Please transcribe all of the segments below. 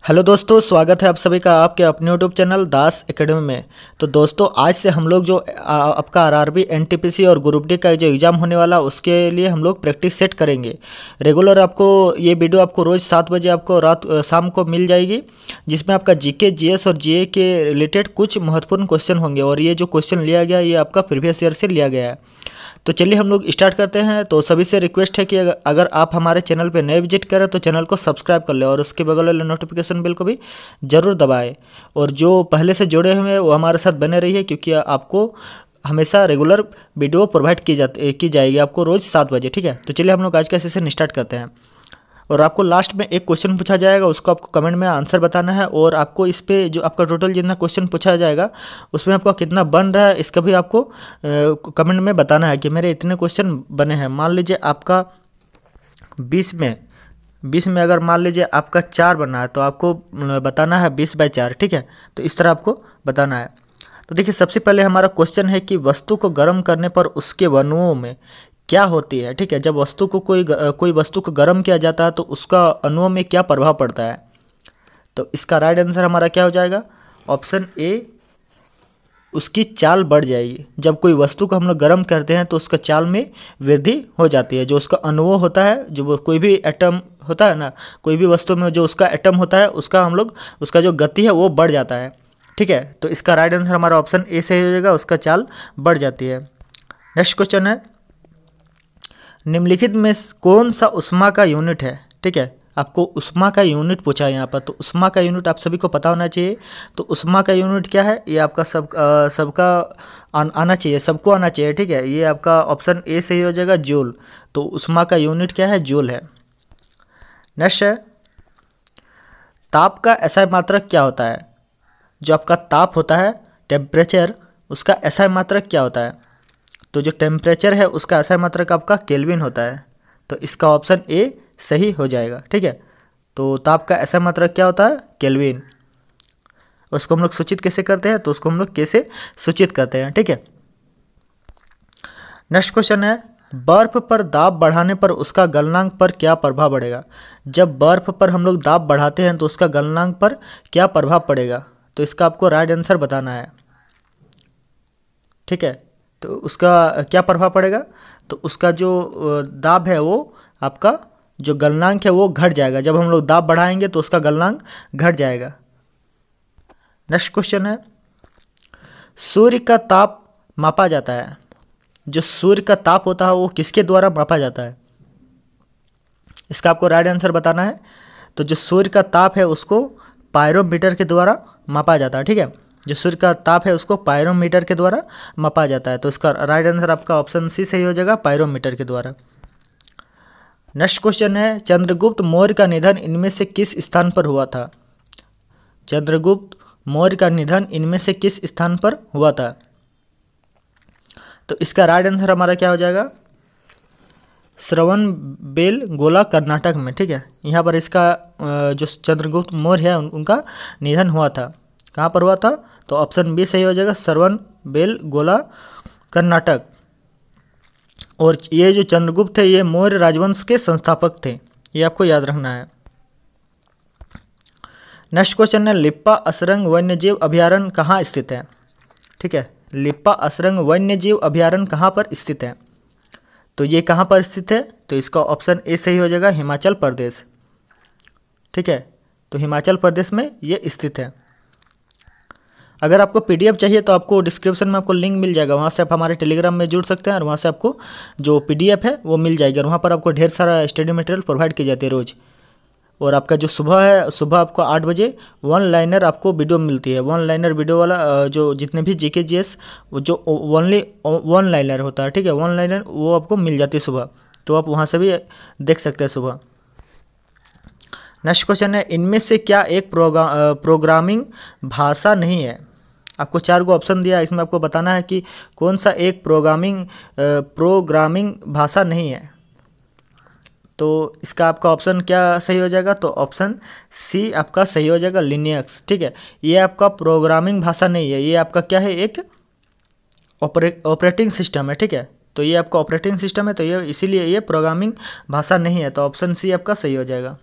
Hello दोस्तों, स्वागत है आप सभी का आपके अपने यूट्यूब चैनल दास एकेडमी में। तो दोस्तों, आज से हम लोग जो आपका आरआरबी एनटीपीसी और ग्रुप डी का जो एग्ज़ाम होने वाला उसके लिए हम लोग प्रैक्टिस सेट करेंगे। रेगुलर आपको ये वीडियो आपको रोज़ 7 बजे आपको शाम को मिल जाएगी, जिसमें आपका जीके जीएस और जीए के रिलेटेड कुछ महत्वपूर्ण क्वेश्चन होंगे। और ये जो क्वेश्चन लिया गया ये आपका प्रीवियस ईयर से लिया गया है। तो चलिए हम लोग स्टार्ट करते हैं। तो सभी से रिक्वेस्ट है कि अगर आप हमारे चैनल पे नए विजिट करें तो चैनल को सब्सक्राइब कर ले और उसके बगल वाले नोटिफिकेशन बेल को भी ज़रूर दबाएं। और जो पहले से जुड़े हुए हैं वो हमारे साथ बने रहिए, क्योंकि आपको हमेशा रेगुलर वीडियो प्रोवाइड की जाएगी आपको रोज़ 7 बजे। ठीक है, तो चलिए हम लोग आज का सेशन स्टार्ट करते हैं। और आपको लास्ट में एक क्वेश्चन पूछा जाएगा, उसको आपको कमेंट में आंसर बताना है। और आपको इस पे जो आपका टोटल जितना क्वेश्चन पूछा जाएगा उसमें आपका कितना बन रहा है इसका भी आपको कमेंट में बताना है कि मेरे इतने क्वेश्चन बने हैं। मान लीजिए आपका 20 में अगर मान लीजिए आपका 4 बना है तो आपको बताना है 20/4। ठीक है, तो इस तरह आपको बताना है। तो देखिए, सबसे पहले हमारा क्वेश्चन है कि वस्तु को गर्म करने पर उसके अणुओं में क्या होती है। ठीक है, जब वस्तु को कोई वस्तु को गर्म किया जाता है तो उसका अणुओं में क्या प्रभाव पड़ता है। तो इसका राइट आंसर हमारा क्या हो जाएगा, ऑप्शन ए, उसकी चाल बढ़ जाएगी। जब कोई वस्तु को हम लोग गर्म करते हैं तो उसका चाल में वृद्धि हो जाती है। जो उसका अणु होता है, जो कोई भी एटम होता है ना, कोई भी वस्तु में जो उसका एटम होता है उसका जो गति है वो बढ़ जाता है। ठीक है, तो इसका राइट आंसर हमारा ऑप्शन ए सही हो जाएगा, उसका चाल बढ़ जाती है। नेक्स्ट क्वेश्चन है, निम्नलिखित में कौन सा ऊष्मा का यूनिट है। ठीक है, आपको ऊष्मा का यूनिट पूछा है यहाँ पर, तो ऊष्मा का यूनिट आप सभी को पता होना चाहिए। तो ऊष्मा का यूनिट क्या है ये आपका सबका आना चाहिए, सबको आना चाहिए। ठीक है, ये आपका ऑप्शन ए सही हो जाएगा, जूल। तो ऊष्मा का यूनिट क्या है, जूल है। नेक्स्ट है, ताप का एसआई मात्रक क्या होता है। जो आपका ताप होता है, टेम्परेचर, उसका एसआई मात्रक क्या होता है। तो जो टेम्परेचर है उसका एसआई मात्रक आपका केल्विन होता है। तो इसका ऑप्शन ए सही हो जाएगा। ठीक है, तो ताप का एसआई मात्रक क्या होता है, केल्विन। उसको हम लोग सूचित कैसे करते हैं, तो उसको हम लोग कैसे सूचित करते हैं। ठीक है, नेक्स्ट क्वेश्चन है, बर्फ पर दाब बढ़ाने पर उसका गलनांक पर क्या प्रभाव पड़ेगा। जब बर्फ पर हम लोग दाब बढ़ाते हैं तो उसका गलनांक पर क्या प्रभाव पड़ेगा। तो इसका आपको राइट आंसर बताना है। ठीक है, तो उसका क्या प्रभाव पड़ेगा, तो उसका जो दाब है वो आपका जो गलनांक है वो घट जाएगा। जब हम लोग दाब बढ़ाएंगे तो उसका गलनांक घट जाएगा। नेक्स्ट क्वेश्चन है, सूर्य का ताप मापा जाता है। जो सूर्य का ताप होता है वो किसके द्वारा मापा जाता है। इसका आपको राइट आंसर बताना है। तो जो सूर्य का ताप है उसको पायरोमीटर के द्वारा मापा जाता है। ठीक है, जो सूर्य का ताप है उसको पायरोमीटर के द्वारा मापा जाता है। तो इसका राइट आंसर आपका ऑप्शन सी सही हो जाएगा, पायरोमीटर के द्वारा। नेक्स्ट क्वेश्चन है, चंद्रगुप्त मौर्य का निधन इनमें से किस स्थान पर हुआ था। चंद्रगुप्त मौर्य का निधन इनमें से किस स्थान पर हुआ था। तो इसका राइट आंसर हमारा क्या हो जाएगा, श्रवणबेलगोला, कर्नाटक में। ठीक है, यहाँ पर इसका जो चंद्रगुप्त मौर्य है उनका निधन हुआ था, कहाँ पर हुआ था, तो ऑप्शन बी सही हो जाएगा, श्रवणबेलगोला, कर्नाटक। और ये जो चंद्रगुप्त थे ये मौर्य राजवंश के संस्थापक थे, ये आपको याद रखना है। नेक्स्ट क्वेश्चन है, लिप्पा असरंग वन्यजीव अभयारण्य कहाँ स्थित है। ठीक है, लिप्पा असरंग वन्यजीव अभयारण्य कहाँ पर स्थित है। तो ये कहाँ पर स्थित है, तो इसका ऑप्शन ए सही हो जाएगा, हिमाचल प्रदेश। ठीक है, तो हिमाचल प्रदेश में ये स्थित है। अगर आपको पीडीएफ चाहिए तो आपको डिस्क्रिप्शन में आपको लिंक मिल जाएगा, वहाँ से आप हमारे टेलीग्राम में जुड़ सकते हैं और वहाँ से आपको जो पीडीएफ है वो मिल जाएगी। और वहाँ पर आपको ढेर सारा स्टडी मटेरियल प्रोवाइड की जाती है रोज़। और आपका जो सुबह है, सुबह आपको 8 बजे वन लाइनर आपको वीडियो मिलती है। वन लाइनर वीडियो वाला जो जितने भी जीके जीएस जो ओनली वन लाइनर होता है। ठीक है, वन लाइनर वो आपको मिल जाती है सुबह, तो आप वहाँ से भी देख सकते हैं सुबह। नेक्स्ट क्वेश्चन है, इनमें से क्या एक प्रोग्रामिंग भाषा नहीं है। आपको 4 को ऑप्शन दिया, इसमें आपको बताना है कि कौन सा एक प्रोग्रामिंग भाषा नहीं है। तो इसका आपका ऑप्शन क्या सही हो जाएगा, तो ऑप्शन सी आपका सही हो जाएगा, लिनक्स। ठीक है, ये आपका प्रोग्रामिंग भाषा नहीं है, ये आपका क्या है, एक ऑपरेटिंग सिस्टम है। ठीक है, तो ये आपका ऑपरेटिंग सिस्टम है, तो ये इसीलिए ये प्रोग्रामिंग भाषा नहीं है। तो ऑप्शन सी आपका सही हो जाएगा।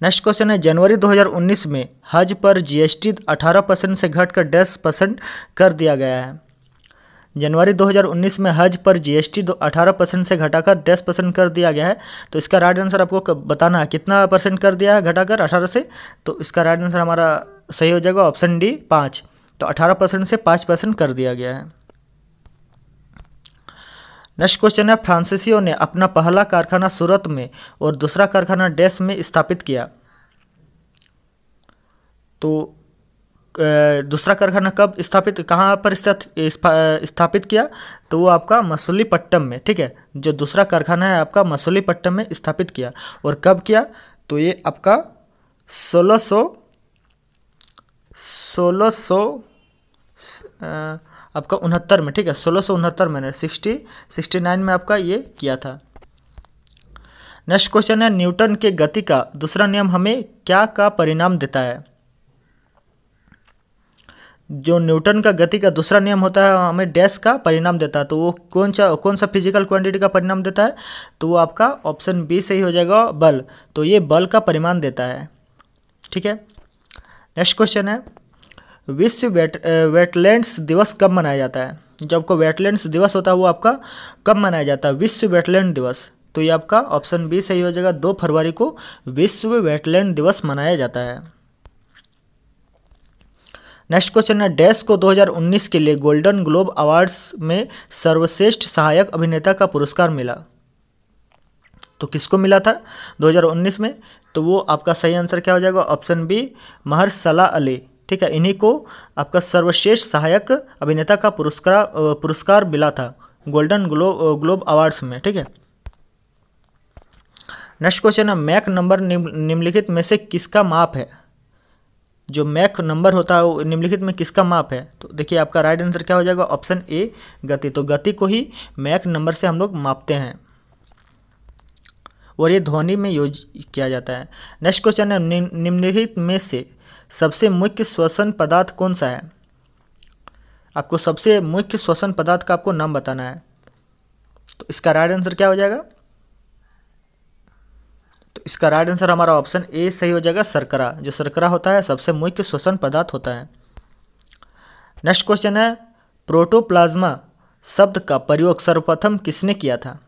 नेक्स्ट क्वेश्चन है, जनवरी 2019 में हज पर जीएसटी 18% से घटकर 10% कर दिया गया है। जनवरी 2019 में हज पर जीएसटी 18% से घटाकर 10% कर दिया गया है। तो इसका राइट आंसर आपको बताना है कितना परसेंट कर दिया है घटाकर 18 से। तो इसका राइट आंसर हमारा सही हो जाएगा ऑप्शन डी 5। तो 18% से 5% कर दिया गया है। नेक्स्ट क्वेश्चन है, फ्रांसीसियों ने अपना पहला कारखाना सूरत में और दूसरा कारखाना डैश में स्थापित किया। तो दूसरा कारखाना कब स्थापित, कहाँ पर स्थापित किया? तो वो आपका मसूलीपट्टनम में, ठीक है। जो दूसरा कारखाना है आपका मसूलीपट्टनम में स्थापित किया। और कब किया? तो ये आपका 1669 आपका 69 में, ठीक है। 1669 में 69 में आपका ये किया था। नेक्स्ट क्वेश्चन है, न्यूटन के गति का दूसरा नियम हमें क्या का परिणाम देता है? जो न्यूटन का गति का दूसरा नियम होता है हमें डैश का परिणाम देता है। तो वो कौन सा फिजिकल क्वांटिटी का परिणाम देता है? तो वो आपका ऑप्शन बी सही हो जाएगा, बल। तो ये बल का परिमाण देता है, ठीक है। नेक्स्ट क्वेश्चन है, विश्व वेटलैंड्स दिवस कब मनाया जाता है? जब आपको वेटलैंड्स दिवस होता है वो आपका कब मनाया जाता है? विश्व वेटलैंड दिवस। तो ये आपका ऑप्शन बी सही हो जाएगा, 2 फरवरी को विश्व वेटलैंड दिवस मनाया जाता है। नेक्स्ट क्वेश्चन है, डैश को 2019 के लिए गोल्डन ग्लोब अवार्ड्स में सर्वश्रेष्ठ सहायक अभिनेता का पुरस्कार मिला। तो किसको मिला था 2019 में? तो वो आपका सही आंसर क्या हो जाएगा? ऑप्शन बी महरशला अली, ठीक है। इन्हीं को आपका सर्वश्रेष्ठ सहायक अभिनेता का पुरस्कार मिला था गोल्डन ग्लोब अवार्ड्स में, ठीक है। नेक्स्ट क्वेश्चन है, मैक नंबर निम्नलिखित में से किसका माप है? जो मैक नंबर होता है वो निम्नलिखित में किसका माप है? तो देखिए आपका राइट आंसर क्या हो जाएगा? ऑप्शन ए गति। तो गति को ही मैक नंबर से हम लोग मापते हैं और ये ध्वनि में यूज किया जाता है। नेक्स्ट क्वेश्चन है, निम्नलिखित में से सबसे मुख्य श्वसन पदार्थ कौन सा है? आपको सबसे मुख्य श्वसन पदार्थ का आपको नाम बताना है। तो इसका राइट आंसर क्या हो जाएगा? तो इसका राइट आंसर हमारा ऑप्शन ए सही हो जाएगा, शर्करा। जो शर्करा होता है सबसे मुख्य श्वसन पदार्थ होता है। नेक्स्ट क्वेश्चन है, प्रोटोप्लाज्मा शब्द का प्रयोग सर्वप्रथम किसने किया था?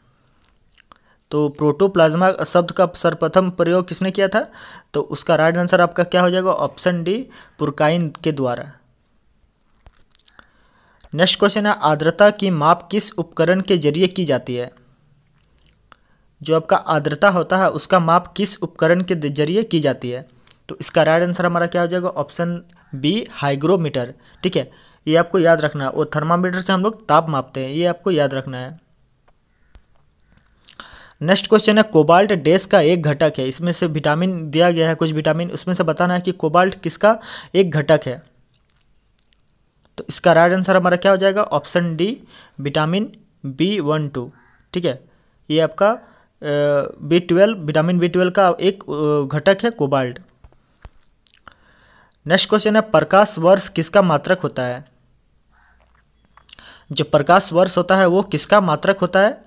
तो प्रोटोप्लाज्मा शब्द का सर्वप्रथम प्रयोग किसने किया था? तो उसका राइट आंसर आपका क्या हो जाएगा? ऑप्शन डी पुरकाइन के द्वारा। नेक्स्ट क्वेश्चन है, आर्द्रता की माप किस उपकरण के जरिए की जाती है? जो आपका आर्द्रता होता है उसका माप किस उपकरण के जरिए की जाती है? तो इसका राइट आंसर हमारा क्या हो जाएगा? ऑप्शन बी हाइग्रोमीटर, ठीक है। ये आपको याद रखना है। और थर्मामीटर से हम लोग ताप मापते हैं, ये आपको याद रखना है। नेक्स्ट क्वेश्चन है, कोबाल्ट डैश का एक घटक है। इसमें से विटामिन दिया गया है, कुछ विटामिन, उसमें से बताना है कि कोबाल्ट किसका एक घटक है। तो इसका राइट आंसर हमारा क्या हो जाएगा? ऑप्शन डी विटामिन B12, ठीक है। ये आपका B12 विटामिन B12 का एक घटक है कोबाल्ट। नेक्स्ट क्वेश्चन है, प्रकाश वर्ष किसका मात्रक होता है? जो प्रकाश वर्ष होता है वो किसका मात्रक होता है?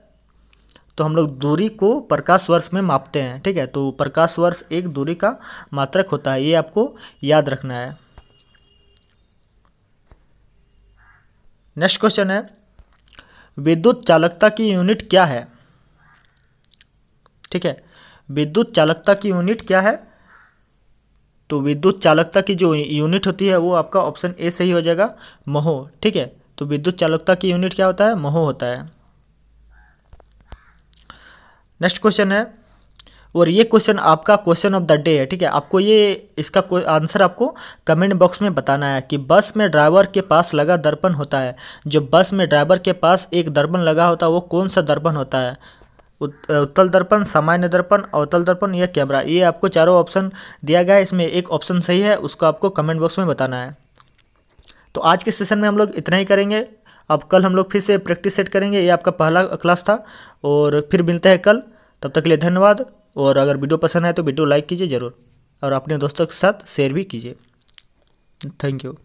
तो हम लोग दूरी को प्रकाश वर्ष में मापते हैं, ठीक है। तो प्रकाश वर्ष एक दूरी का मात्रक होता है, ये आपको याद रखना है। नेक्स्ट क्वेश्चन है, विद्युत चालकता की यूनिट क्या है? ठीक है, विद्युत चालकता की यूनिट क्या है? तो विद्युत चालकता की जो यूनिट होती है वो आपका ऑप्शन ए सही हो जाएगा, महो, ठीक है। तो विद्युत चालकता की यूनिट क्या होता है? महो होता है। नेक्स्ट क्वेश्चन है, और ये क्वेश्चन आपका क्वेश्चन ऑफ द डे है, ठीक है। आपको ये इसका आंसर आपको कमेंट बॉक्स में बताना है कि बस में ड्राइवर के पास लगा दर्पण होता है। जो बस में ड्राइवर के पास एक दर्पण लगा होता है वो कौन सा दर्पण होता है? उत्तल दर्पण, सामान्य दर्पण, अवतल दर्पण या कैमरा। ये आपको चारों ऑप्शन दिया गया है, इसमें एक ऑप्शन सही है, उसको आपको कमेंट बॉक्स में बताना है। तो आज के सेशन में हम लोग इतना ही करेंगे। अब कल हम लोग फिर से प्रैक्टिस सेट करेंगे। ये आपका पहला क्लास था और फिर मिलते हैं कल। तब तक के लिए धन्यवाद। और अगर वीडियो पसंद आए तो वीडियो लाइक कीजिए ज़रूर और अपने दोस्तों के साथ शेयर भी कीजिए। Thank you.